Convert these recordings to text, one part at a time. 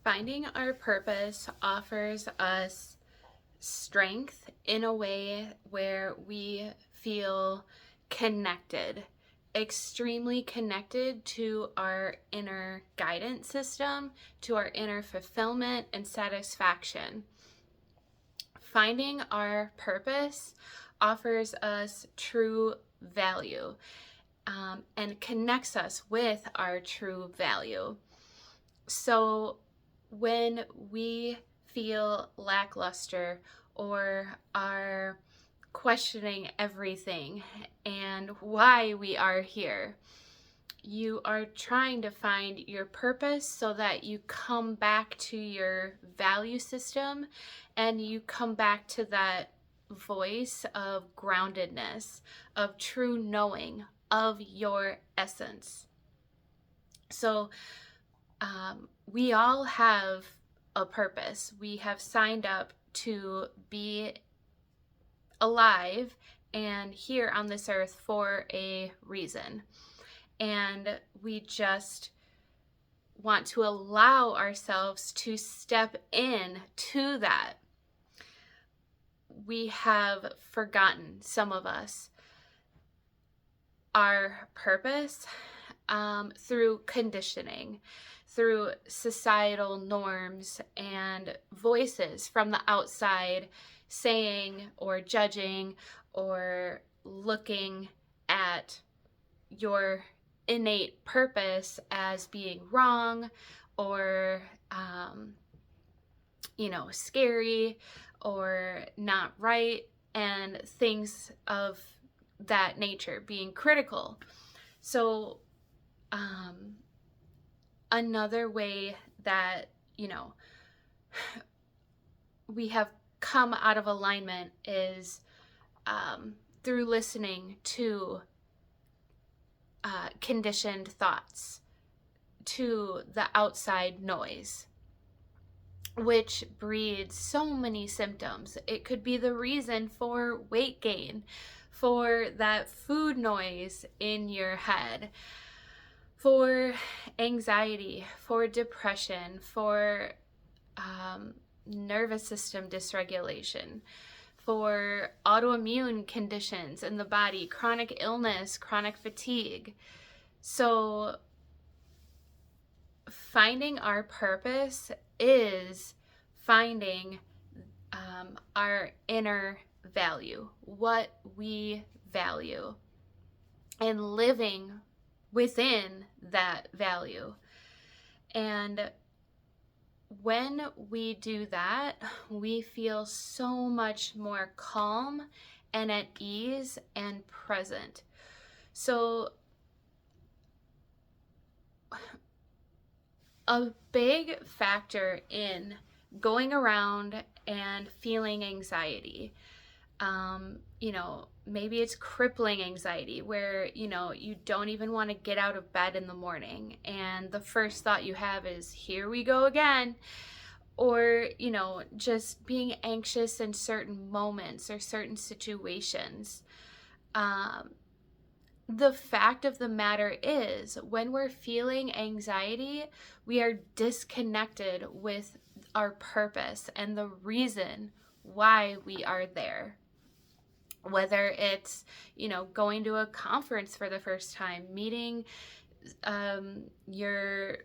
Finding our purpose offers us strength in a way where we feel connected, extremely connected to our inner guidance system, to our inner fulfillment and satisfaction. Finding our purpose offers us true value, and connects us with our true value. So when we feel lackluster or are questioning everything and why we are here, you are trying to find your purpose so that you come back to your value system and you come back to that voice of groundedness, of true knowing of your essence. So we all have a purpose. We have signed up to be alive and here on this earth for a reason. And we just want to allow ourselves to step in to that. We have forgotten, some of us, our purpose through conditioning, through societal norms and voices from the outside saying or judging or looking at your innate purpose as being wrong or scary or not right, and things of that nature, being critical. So another way that we have come out of alignment is through listening to conditioned thoughts, to the outside noise, which breeds so many symptoms. It could be the reason for weight gain, for that food noise in your head, for anxiety, for depression, for nervous system dysregulation, for autoimmune conditions in the body, chronic illness, chronic fatigue. So finding our purpose is finding our inner value, what we value, and living within that value. And when we do that, we feel so much more calm and at ease and present. So a big factor in going around and feeling anxiety, maybe it's crippling anxiety where, you don't even want to get out of bed in the morning. And the first thought you have is, here we go again. Or, just being anxious in certain moments or certain situations. The fact of the matter is, when we're feeling anxiety, we are disconnected with our purpose and the reason why we are there. Whether it's, going to a conference for the first time, meeting your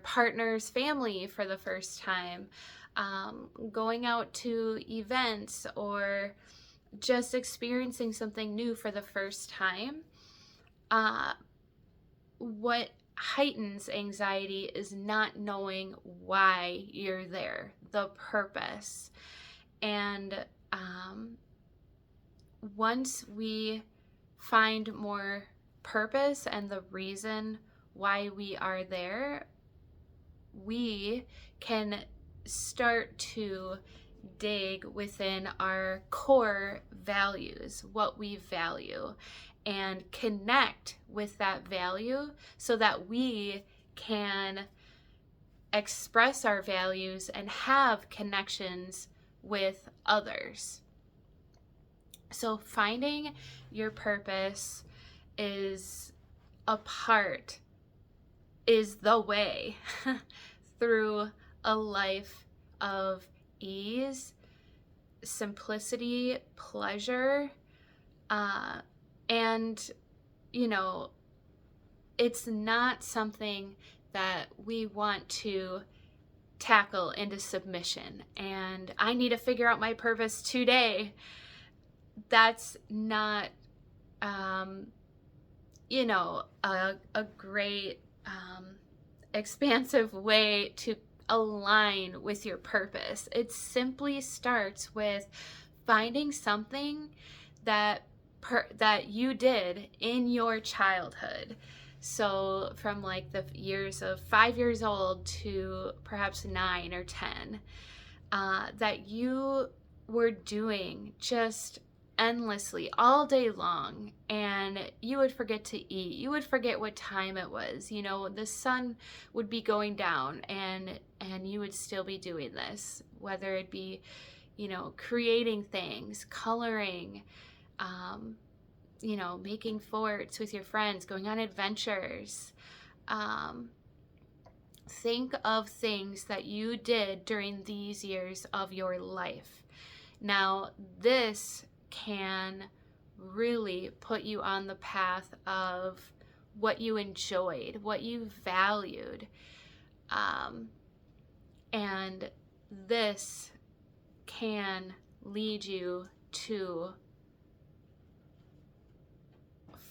partner's family for the first time, going out to events, or just experiencing something new for the first time. What heightens anxiety is not knowing why you're there, the purpose. And once we find more purpose and the reason why we are there, we can start to dig within our core values, what we value, and connect with that value so that we can express our values and have connections with others. So finding your purpose is the way through a life of ease, simplicity, pleasure, and, you know, it's not something that we want to tackle into submission and I need to figure out my purpose today. That's not, you know, a great, expansive way to align with your purpose. It simply starts with finding something that that you did in your childhood. So from like the years of 5 years old to perhaps 9 or 10, that you were doing just endlessly all day long, and you would forget to eat, you would forget what time it was, you know, the sun would be going down and you would still be doing this, whether it be, you know, creating things, coloring, you know, making forts with your friends, going on adventures. Think of things that you did during these years of your life. Now, this can really put you on the path of what you enjoyed, what you valued. And this can lead you to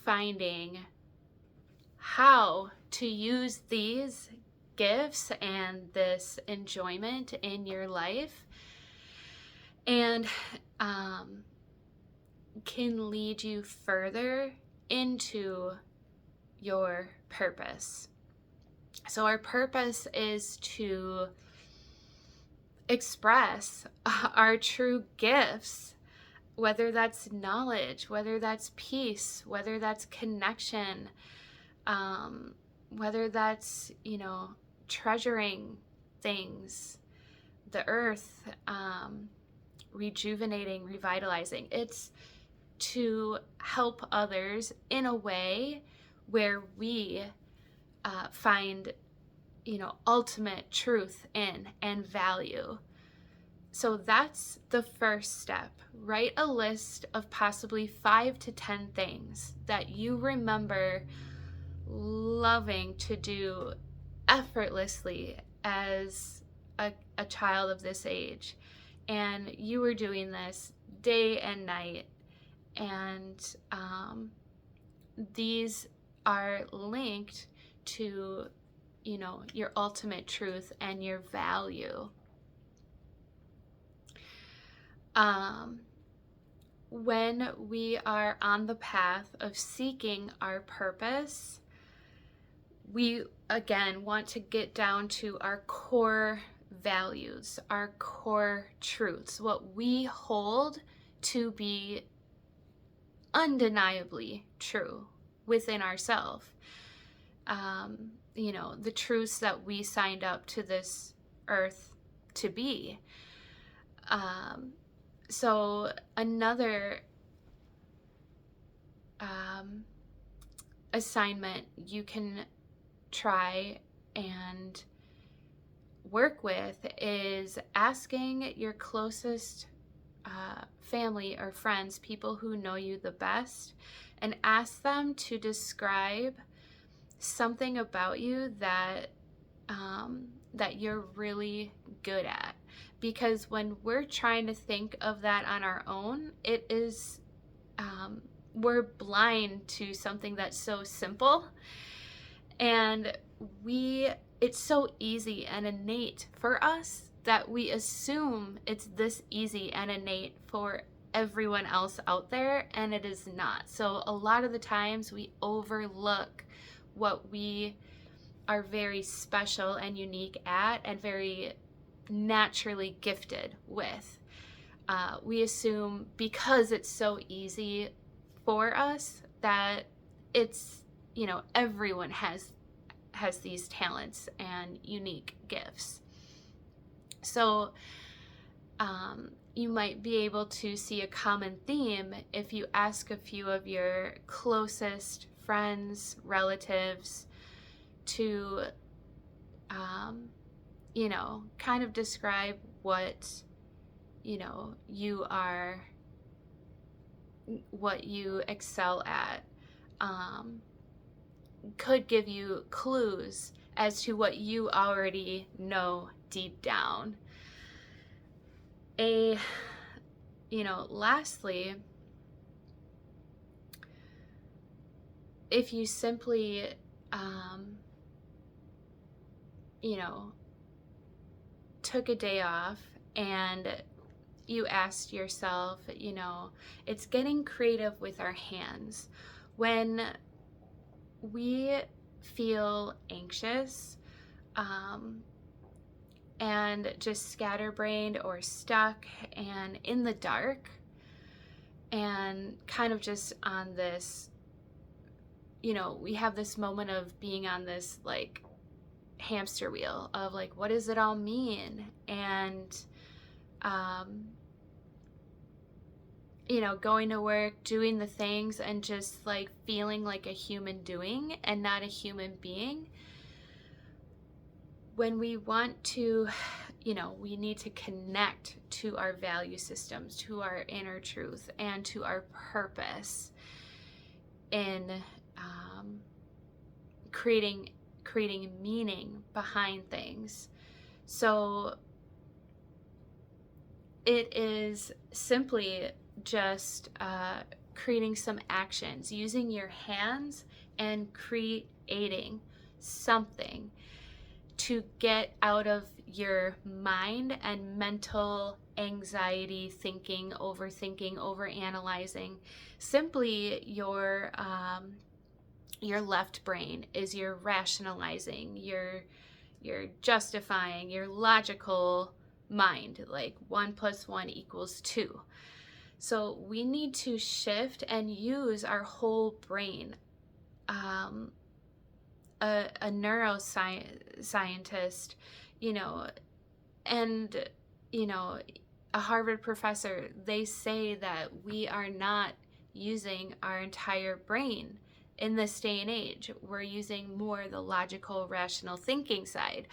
finding how to use these gifts and this enjoyment in your life, and can lead you further into your purpose. So our purpose is to express our true gifts, whether that's knowledge, whether that's peace, whether that's connection, whether that's, you know, treasuring things, the earth, rejuvenating, revitalizing. It's to help others in a way where we find, you know, ultimate truth in and value. So that's the first step. Write a list of possibly 5 to 10 things that you remember loving to do effortlessly as a child of this age. And you were doing this day and night. And these are linked to, you know, your ultimate truth and your value. When we are on the path of seeking our purpose, we again want to get down to our core values, our core truths, what we hold to be undeniably true within ourselves. You know, the truths that we signed up to this earth to be. So another assignment you can try and work with is asking your closest family or friends, people who know you the best, and ask them to describe something about you that that you're really good at. Because when we're trying to think of that on our own, it is we're blind to something that's so simple, and it's so easy and innate for us that we assume it's this easy and innate for everyone else out there, and it is not. So a lot of the times we overlook what we are very special and unique at and very naturally gifted with. We assume because it's so easy for us that it's, you know, everyone has these talents and unique gifts. So you might be able to see a common theme if you ask a few of your closest friends, relatives to kind of describe what, you are, what you excel at, could give you clues as to what you already know deep down. Lastly, if you simply, took a day off and you asked yourself, it's getting creative with our hands. When we feel anxious, and just scatterbrained or stuck and in the dark, and kind of just on this, we have this moment of being on this like hamster wheel of like, what does it all mean? And going to work, doing the things, and just like feeling like a human doing and not a human being. When we want to, we need to connect to our value systems, to our inner truth, and to our purpose in creating meaning behind things. So it is simply just creating some actions, using your hands and creating something to get out of your mind and mental anxiety, thinking, overthinking, overanalyzing. Simply your left brain is your rationalizing, your justifying, your logical mind, like 1 + 1 = 2. So we need to shift and use our whole brain. A neuroscientist, and, a Harvard professor, they say that we are not using our entire brain in this day and age. We're using more the logical, rational thinking side.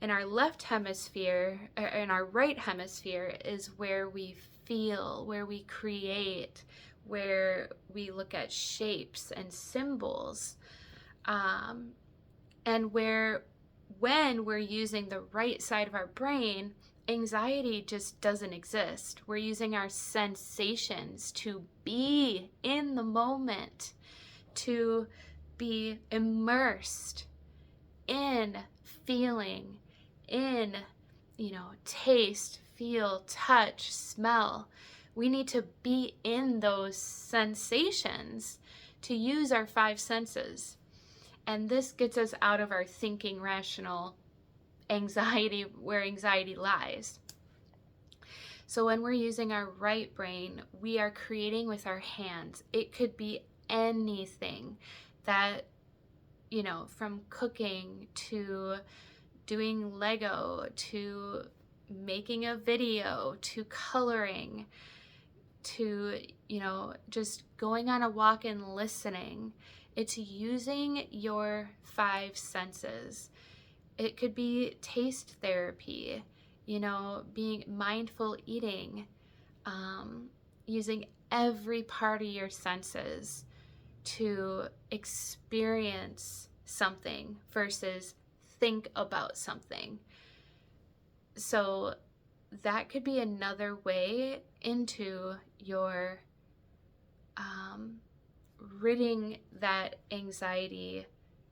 In our left hemisphere, or in our right hemisphere, is where we feel, where we create, where we look at shapes and symbols. And when we're using the right side of our brain, anxiety just doesn't exist. We're using our sensations to be in the moment, to be immersed in feeling, in, taste, feel, touch, smell. We need to be in those sensations to use our 5 senses. And this gets us out of our thinking, rational anxiety, where anxiety lies. So when we're using our right brain, we are creating with our hands. It could be anything that, from cooking to doing Lego to making a video to coloring to, just going on a walk and listening. It's using your 5 senses. It could be taste therapy, being mindful eating, using every part of your senses to experience something versus think about something. So that could be another way into your ridding that anxiety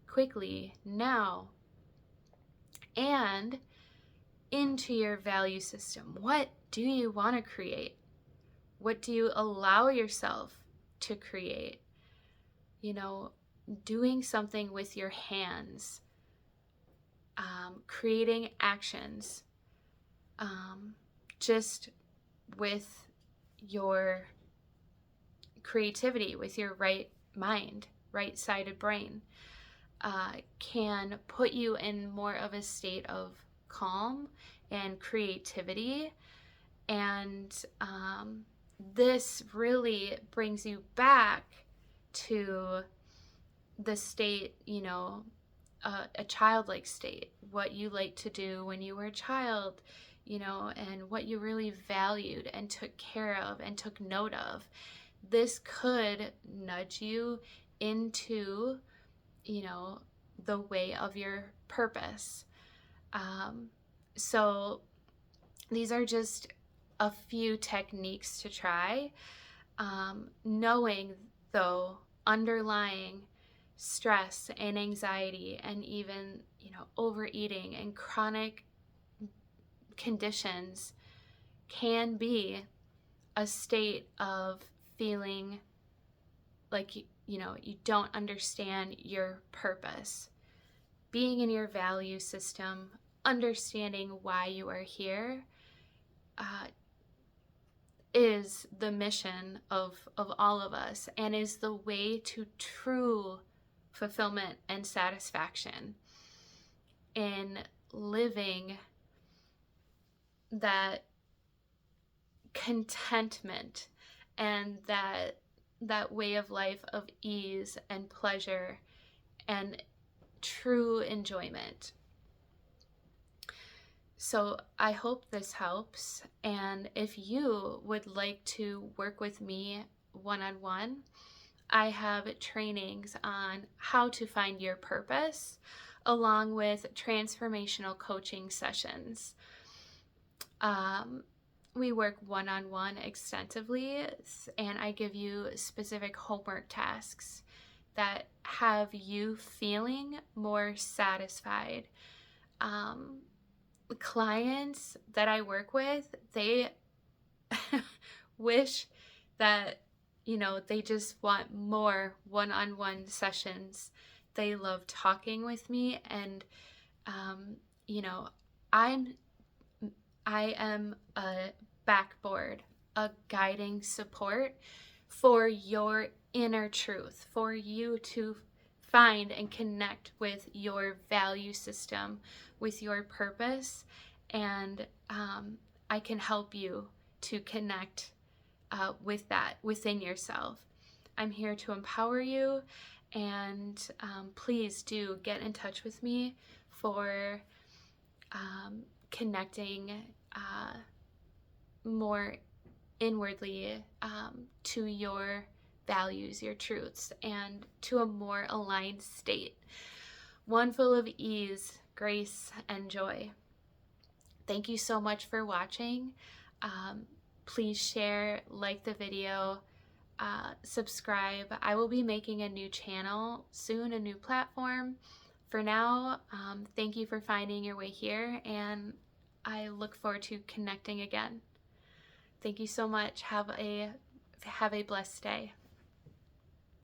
quickly now, and into your value system. What do you want to create? What do you allow yourself to create? Doing something with your hands, creating actions, just with your creativity, with your right mind, right-sided brain, can put you in more of a state of calm and creativity. And this really brings you back to the state, a childlike state, what you liked to do when you were a child, you know, and what you really valued and took care of and took note of. This could nudge you into, you know, the way of your purpose. So these are just a few techniques to try, knowing though underlying stress and anxiety and even, you know, overeating and chronic conditions can be a state of feeling like you know, you don't understand your purpose. Being in your value system, understanding why you are here, is the mission of all of us, and is the way to true fulfillment and satisfaction in living that contentment and that way of life of ease and pleasure and true enjoyment. So I hope this helps, and if you would like to work with me one-on-one, I have trainings on how to find your purpose, along with transformational coaching sessions. We work one-on-one extensively, and I give you specific homework tasks that have you feeling more satisfied. Clients that I work with, they wish that, you know, they just want more one-on-one sessions. They love talking with me, and you know, I am a backboard, a guiding support for your inner truth, for you to find and connect with your value system, with your purpose, and I can help you to connect with that within yourself. I'm here to empower you, and please do get in touch with me for connecting more inwardly to your values, your truths, and to a more aligned state, one full of ease, grace, and joy. Thank you so much for watching. Please share, like the video, subscribe. I will be making a new channel soon, a new platform. For now, thank you for finding your way here, and I look forward to connecting again. Thank you so much. Have a blessed day.